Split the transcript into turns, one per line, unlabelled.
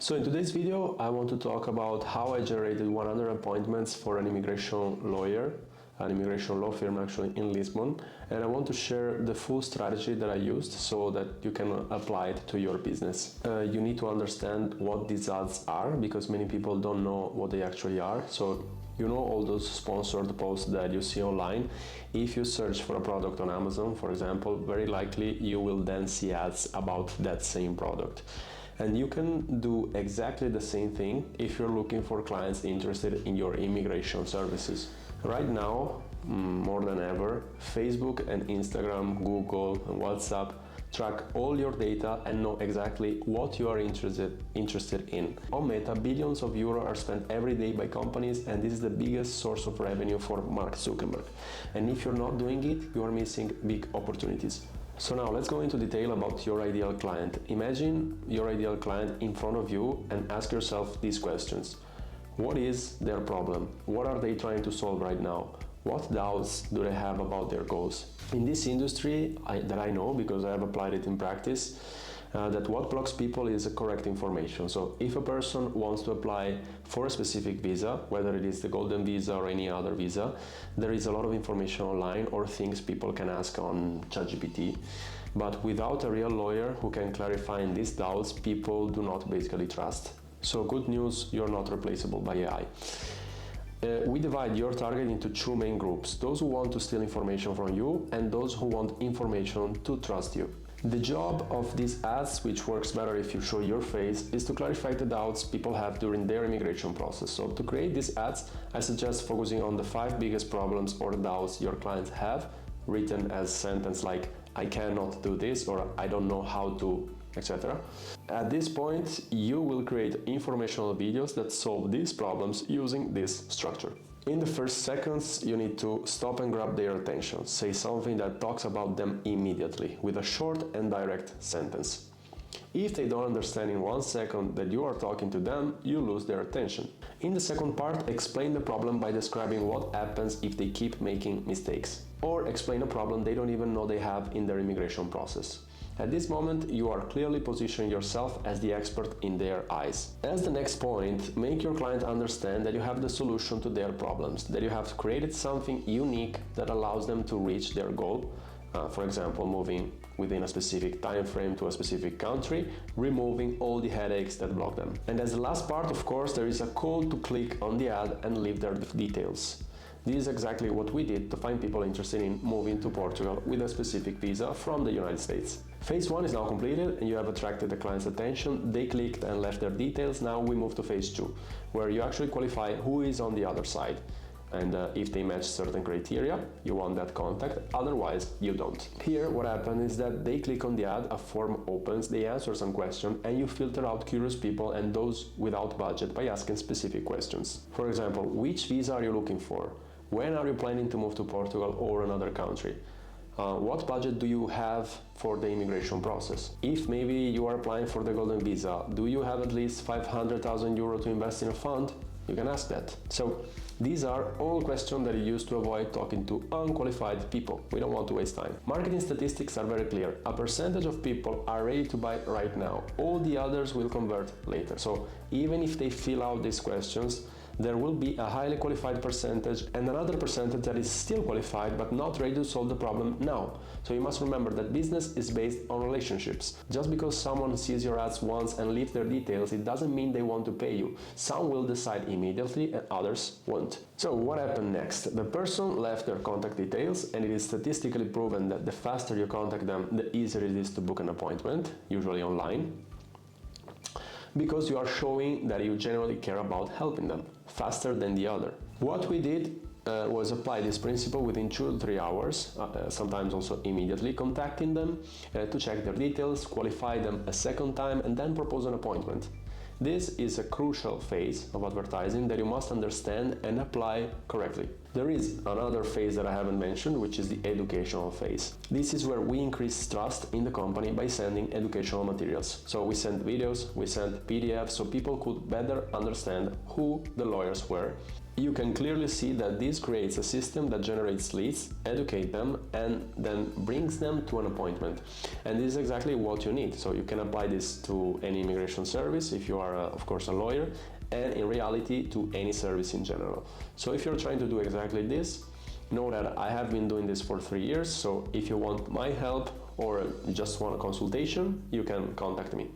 So in today's video, I want to talk about how I generated 100 appointments for an immigration lawyer, an immigration law firm actually in Lisbon, and I want to share the full strategy that I used so that you can apply it to your business. You need to understand what these ads are because many people don't know what they actually are. So you know all those sponsored posts that you see online. If you search for a product on Amazon, for example, very likely you will then see ads about that same product. And you can do exactly the same thing if you're looking for clients interested in your immigration services. Right now, more than ever, Facebook and Instagram, Google and WhatsApp track all your data and know exactly what you are interested in. On Meta, billions of euros are spent every day by companies, and this is the biggest source of revenue for Mark Zuckerberg. And if you're not doing it, you are missing big opportunities. So now let's go into detail about your ideal client. Imagine your ideal client in front of you and ask yourself these questions. What is their problem? What are they trying to solve right now? What doubts do they have about their goals? In this industry that I know because I have applied it in practice, that what blocks people is correct information. So if a person wants to apply for a specific visa, whether it is the golden visa or any other visa, there is a lot of information online or things people can ask on ChatGPT. But without a real lawyer who can clarify these doubts, people do not basically trust. So good news, you're not replaceable by AI. We divide your target into two main groups, those who want to steal information from you and those who want information to trust you. The job of these ads, which works better if you show your face, is to clarify the doubts people have during their immigration process. So to create these ads, I suggest focusing on the 5 biggest problems or doubts your clients have, written as sentence like, I cannot do this, or I don't know how to, etc. At this point, you will create informational videos that solve these problems using this structure. In the first seconds, you need to stop and grab their attention. Say something that talks about them immediately, with a short and direct sentence. If they don't understand in 1 second that you are talking to them, you lose their attention. In the second part, explain the problem by describing what happens if they keep making mistakes. Or explain a problem they don't even know they have in their immigration process. At this moment, you are clearly positioning yourself as the expert in their eyes. As the next point, make your client understand that you have the solution to their problems, that you have created something unique that allows them to reach their goal. For example, moving within a specific time frame to a specific country, removing all the headaches that block them. And as the last part, of course, there is a call to click on the ad and leave their details. This is exactly what we did to find people interested in moving to Portugal with a specific visa from the United States. Phase 1 is now completed and you have attracted the client's attention. They clicked and left their details. Now we move to phase 2, where you actually qualify who is on the other side. And if they match certain criteria, you want that contact, otherwise you don't. Here what happens is that they click on the ad, a form opens, they answer some question, and you filter out curious people and those without budget by asking specific questions. For example, which visa are you looking for? When are you planning to move to Portugal or another country? What budget do you have for the immigration process? If maybe you are applying for the golden visa, do you have at least 500,000 euro to invest in a fund? You can ask that. So these are all questions that you use to avoid talking to unqualified people. We don't want to waste time. Marketing statistics are very clear. A percentage of people are ready to buy right now. All the others will convert later. So even if they fill out these questions, there will be a highly qualified percentage and another percentage that is still qualified but not ready to solve the problem now. So you must remember that business is based on relationships. Just because someone sees your ads once and leaves their details, it doesn't mean they want to pay you. Some will decide immediately and others won't. So what happened next? The person left their contact details, and it is statistically proven that the faster you contact them, the easier it is to book an appointment, usually online, because you are showing that you genuinely care about helping them faster than the other. What we did was apply this principle within 2 to 3 hours, sometimes also immediately, contacting them to check their details, qualify them a second time, and then propose an appointment. This is a crucial phase of advertising that you must understand and apply correctly. There is another phase that I haven't mentioned, which is the educational phase. This is where we increase trust in the company by sending educational materials. So we sent videos, we sent PDFs, so people could better understand who the lawyers were. You can clearly see that this creates a system that generates leads, educate them, and then brings them to an appointment. And this is exactly what you need. So you can apply this to any immigration service if you are are, of course, a lawyer, and in reality to any service in general. So if you're trying to do exactly this, know that I have been doing this for 3 years, so if you want my help or just want a consultation, you can contact me.